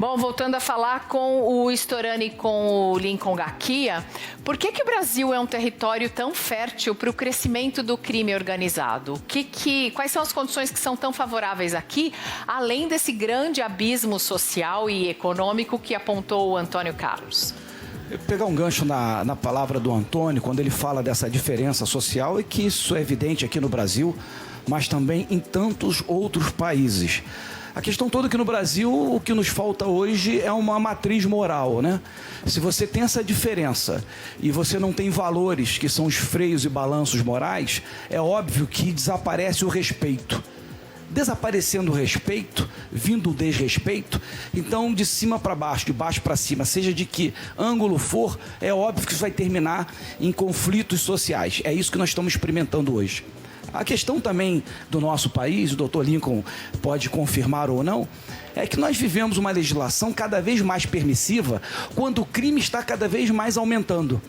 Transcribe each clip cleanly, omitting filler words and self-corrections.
Bom, voltando a falar com o Storani e com o Lincoln Gakia, por que o Brasil é um território tão fértil para o crescimento do crime organizado? Quais são as condições que são tão favoráveis aqui, além desse grande abismo social e econômico que apontou o Antônio Carlos? Eu vou pegar um gancho na palavra do Antônio, quando ele fala dessa diferença social, e que isso é evidente aqui no Brasil, mas também em tantos outros países. A questão toda é que no Brasil o que nos falta hoje é uma matriz moral, né? Se você tem essa diferença e você não tem valores que são os freios e balanços morais, é óbvio que desaparece o respeito. Desaparecendo o respeito, vindo o desrespeito, então de cima para baixo, de baixo para cima, seja de que ângulo for, é óbvio que isso vai terminar em conflitos sociais. É isso que nós estamos experimentando hoje. A questão também do nosso país, o doutor Lincoln pode confirmar ou não, é que nós vivemos uma legislação cada vez mais permissiva quando o crime está cada vez mais aumentando.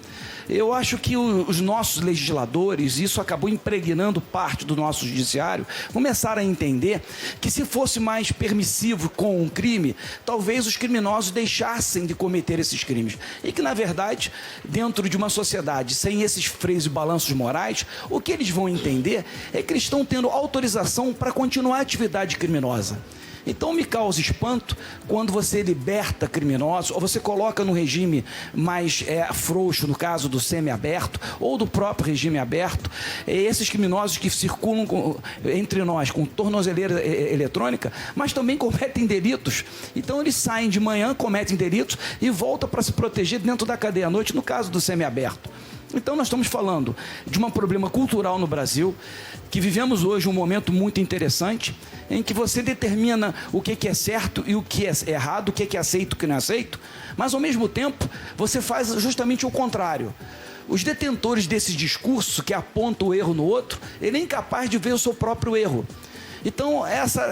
Eu acho que os nossos legisladores, isso acabou impregnando parte do nosso judiciário, começaram a entender que se fosse mais permissivo com o crime, talvez os criminosos deixassem de cometer esses crimes. E que, na verdade, dentro de uma sociedade sem esses freios e balanços morais, o que eles vão entender é que eles estão tendo autorização para continuar a atividade criminosa. Então me causa espanto quando você liberta criminosos, ou você coloca no regime mais frouxo, no caso do semiaberto, ou do próprio regime aberto, esses criminosos que circulam entre nós com tornozeleira eletrônica, mas também cometem delitos. Então eles saem de manhã, cometem delitos e voltam para se proteger dentro da cadeia à noite, no caso do semiaberto. Então nós estamos falando de um problema cultural no Brasil, que vivemos hoje um momento muito interessante, em que você determina o que é certo e o que é errado, o que é aceito e o que não é aceito, mas ao mesmo tempo você faz justamente o contrário. Os detentores desse discurso que aponta o erro no outro, ele é incapaz de ver o seu próprio erro. Então,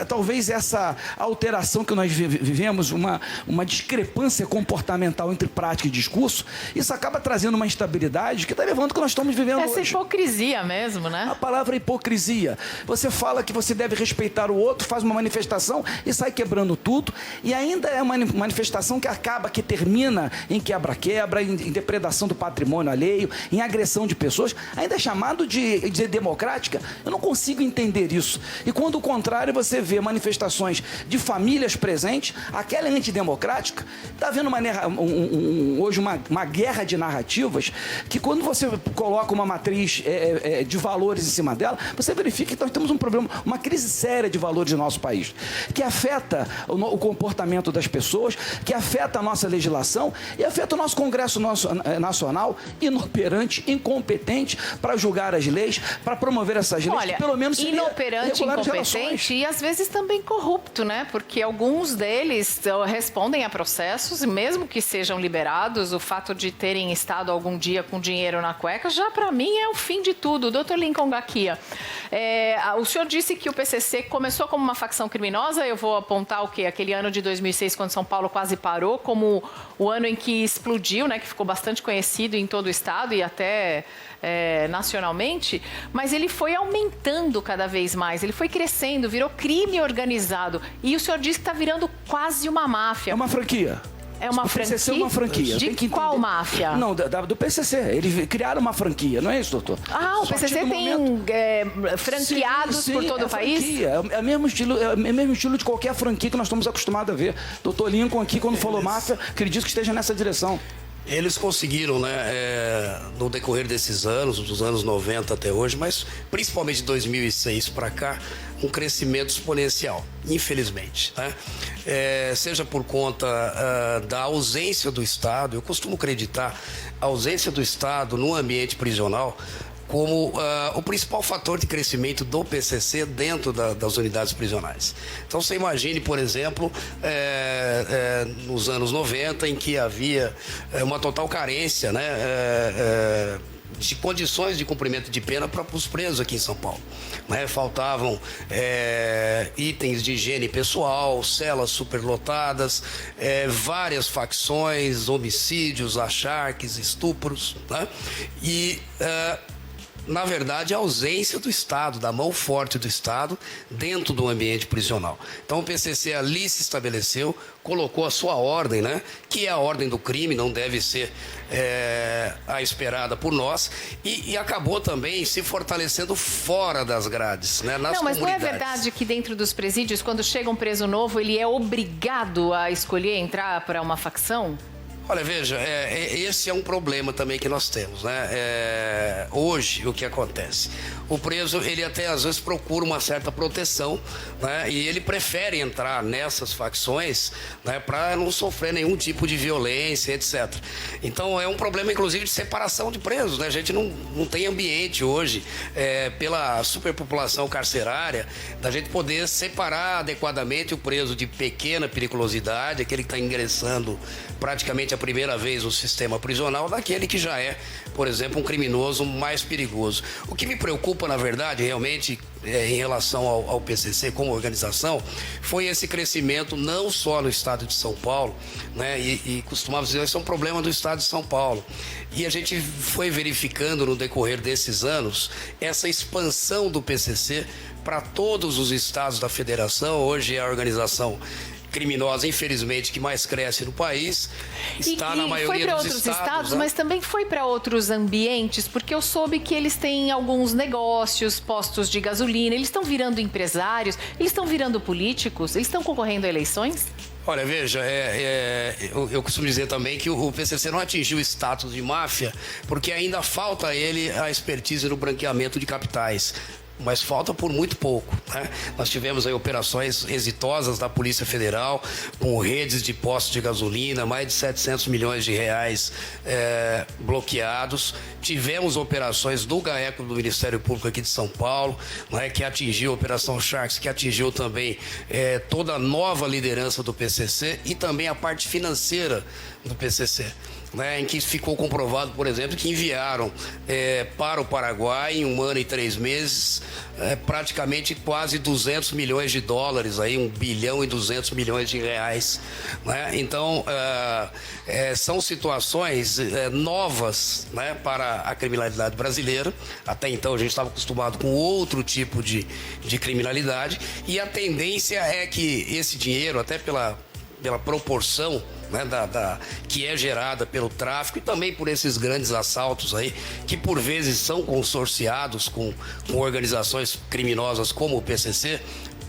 talvez essa alteração que nós vivemos, uma discrepância comportamental entre prática e discurso, isso acaba trazendo uma instabilidade que está levando ao que nós estamos vivendo hoje. Essa hipocrisia mesmo, né? A palavra é hipocrisia. Você fala que você deve respeitar o outro, faz uma manifestação e sai quebrando tudo, e ainda é uma manifestação que termina em quebra-quebra, em depredação do patrimônio alheio, em agressão de pessoas, ainda é chamado de democrática. Eu não consigo entender isso. E quando do contrário, você vê manifestações de famílias presentes, aquela é antidemocrática. Está havendo hoje uma guerra de narrativas que, quando você coloca uma matriz de valores em cima dela, você verifica que nós temos um problema, uma crise séria de valores no nosso país, que afeta o comportamento das pessoas, que afeta a nossa legislação e afeta o nosso Congresso Nacional, inoperante, incompetente para julgar as leis, para promover essas leis. Olha, que pelo menos inoperante, incompetente e às vezes também corrupto, né? Porque alguns deles respondem a processos e mesmo que sejam liberados, o fato de terem estado algum dia com dinheiro na cueca, já para mim é o fim de tudo. Dr. Lincoln Gakia, o senhor disse que o PCC começou como uma facção criminosa. Eu vou apontar aquele ano de 2006, quando São Paulo quase parou, como o ano em que explodiu, né? Que ficou bastante conhecido em todo o estado e até nacionalmente, mas ele foi aumentando cada vez mais, ele foi crescendo, virou crime organizado. E o senhor disse que está virando quase uma máfia. É uma franquia. É uma franquia? O PCC é uma franquia. De qual máfia? Não, do PCC. Eles criaram uma franquia, não é isso, doutor? Ah, o PCC tem franqueados por todo o país? Franquia. É o mesmo estilo de qualquer franquia que nós estamos acostumados a ver. Doutor Lincoln aqui, quando falou máfia, acredito que esteja nessa direção. Eles conseguiram, né, no decorrer desses anos, dos anos 90 até hoje, mas principalmente de 2006 para cá, um crescimento exponencial, infelizmente, né? Seja por conta da ausência do Estado, eu costumo acreditar a ausência do Estado no ambiente prisional como o principal fator de crescimento do PCC dentro das unidades prisionais. Então, você imagine, por exemplo, nos anos 90, em que havia uma total carência, né, de condições de cumprimento de pena para os presos aqui em São Paulo. Né? Faltavam itens de higiene pessoal, celas superlotadas, várias facções, homicídios, acharques, estupros, né? E na verdade, a ausência do Estado, da mão forte do Estado dentro do ambiente prisional. Então, o PCC ali se estabeleceu, colocou a sua ordem, né? Que é a ordem do crime, não deve ser a esperada por nós, e acabou também se fortalecendo fora das grades, né? Nas não, mas comunidades. Não é verdade que dentro dos presídios, quando chega um preso novo, ele é obrigado a escolher entrar para uma facção? Olha, veja, esse é um problema também que nós temos, né? Hoje, o que acontece? O preso, ele até às vezes procura uma certa proteção, né? E ele prefere entrar nessas facções, né? Para não sofrer nenhum tipo de violência, etc. Então, é um problema, inclusive, de separação de presos, né? A gente não tem ambiente hoje, pela superpopulação carcerária, da gente poder separar adequadamente o preso de pequena periculosidade, aquele que está ingressando praticamente a primeira vez no sistema prisional, daquele que já é, por exemplo, um criminoso mais perigoso. O que me preocupa, na verdade, realmente, em relação ao PCC como organização, foi esse crescimento não só no estado de São Paulo, né? E costumava dizer que isso é um problema do estado de São Paulo. E a gente foi verificando no decorrer desses anos essa expansão do PCC para todos os estados da federação. Hoje é a organização criminosa, infelizmente, que mais cresce no país, está na maioria dos estados. Foi para outros estados, né? Mas também foi para outros ambientes, porque eu soube que eles têm alguns negócios, postos de gasolina, eles estão virando empresários, eles estão virando políticos, eles estão concorrendo a eleições? Olha, veja, eu costumo dizer também que o PCC não atingiu o status de máfia, porque ainda falta a ele a expertise no branqueamento de capitais. Mas falta por muito pouco, né? Nós tivemos aí operações exitosas da Polícia Federal, com redes de postos de gasolina, mais de 700 milhões de reais bloqueados. Tivemos operações do GAECO, do Ministério Público aqui de São Paulo, né, que atingiu a Operação Sharks, que atingiu também toda a nova liderança do PCC e também a parte financeira do PCC. Né, em que ficou comprovado, por exemplo, que enviaram para o Paraguai, em 1 ano e 3 meses, praticamente quase 200 milhões de dólares, aí, 1 bilhão e 200 milhões de reais. Né? Então, são situações novas, né, para a criminalidade brasileira. Até então, a gente estava acostumado com outro tipo de criminalidade, e a tendência é que esse dinheiro, até pela proporção, né, que é gerada pelo tráfico e também por esses grandes assaltos aí, que por vezes são consorciados com organizações criminosas como o PCC,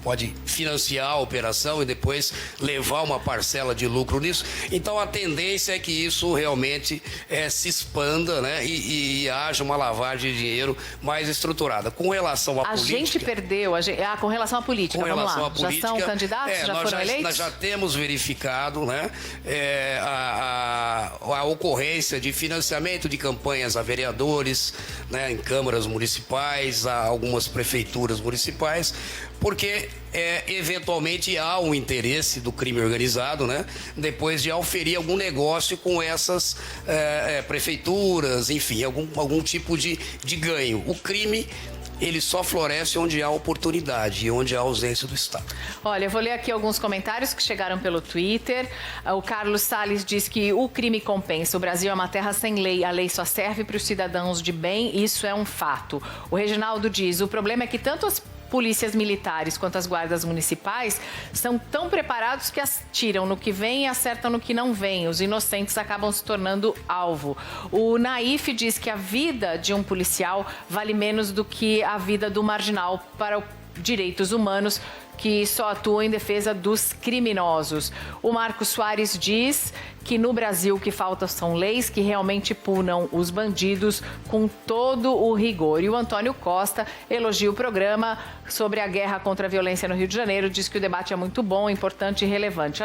pode financiar a operação e depois levar uma parcela de lucro nisso. Então a tendência é que isso realmente se expanda, né, e haja uma lavagem de dinheiro mais estruturada. Com relação à política... A gente perdeu, com relação à política, vamos lá. Já são candidatos? Já foram eleitos? Nós já temos verificado, né, a ocorrência de financiamento de campanhas a vereadores, né, em câmaras municipais, a algumas prefeituras municipais, porque eventualmente há um interesse do crime organizado, né, depois de auferir algum negócio com essas prefeituras, enfim, algum tipo de ganho. O crime, ele só floresce onde há oportunidade e onde há ausência do Estado. Olha, eu vou ler aqui alguns comentários que chegaram pelo Twitter. O Carlos Salles diz que o crime compensa. O Brasil é uma terra sem lei. A lei só serve para os cidadãos de bem. Isso é um fato. O Reginaldo diz, o problema é que tanto as polícias militares quanto as guardas municipais são tão preparados que atiram no que vem e acertam no que não vem. Os inocentes acabam se tornando alvo. O Naif diz que a vida de um policial vale menos do que a vida do marginal para os direitos humanos, que só atua em defesa dos criminosos. O Marcos Soares diz que no Brasil o que falta são leis que realmente punam os bandidos com todo o rigor. E o Antônio Costa elogia o programa sobre a guerra contra a violência no Rio de Janeiro, diz que o debate é muito bom, importante e relevante.